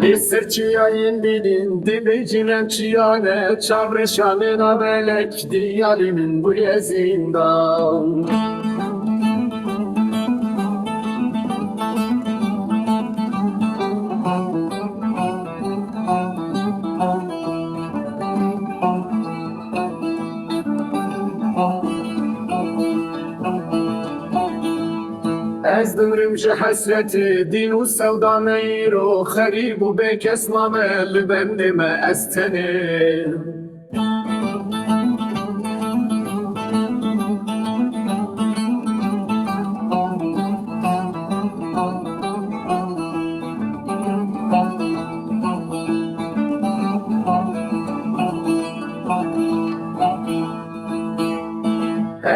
Lisir çiyayın bilin, dibicinen çiyane, çavreşanına belek, diyalimin bu yezinden. از دمرم جه حسرتی دین و سودا نیرو خریب و به کس مامل بندم استنه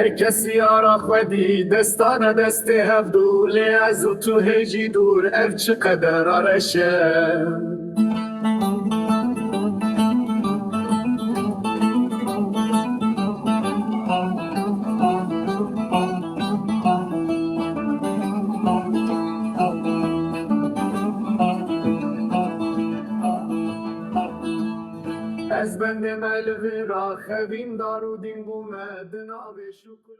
هر کسی آرا خودی دستانه دستی هفدولی از تو هجی دور اف چقدر آرشه از بند ملوی را خوین دارو دین بومد ناب شکل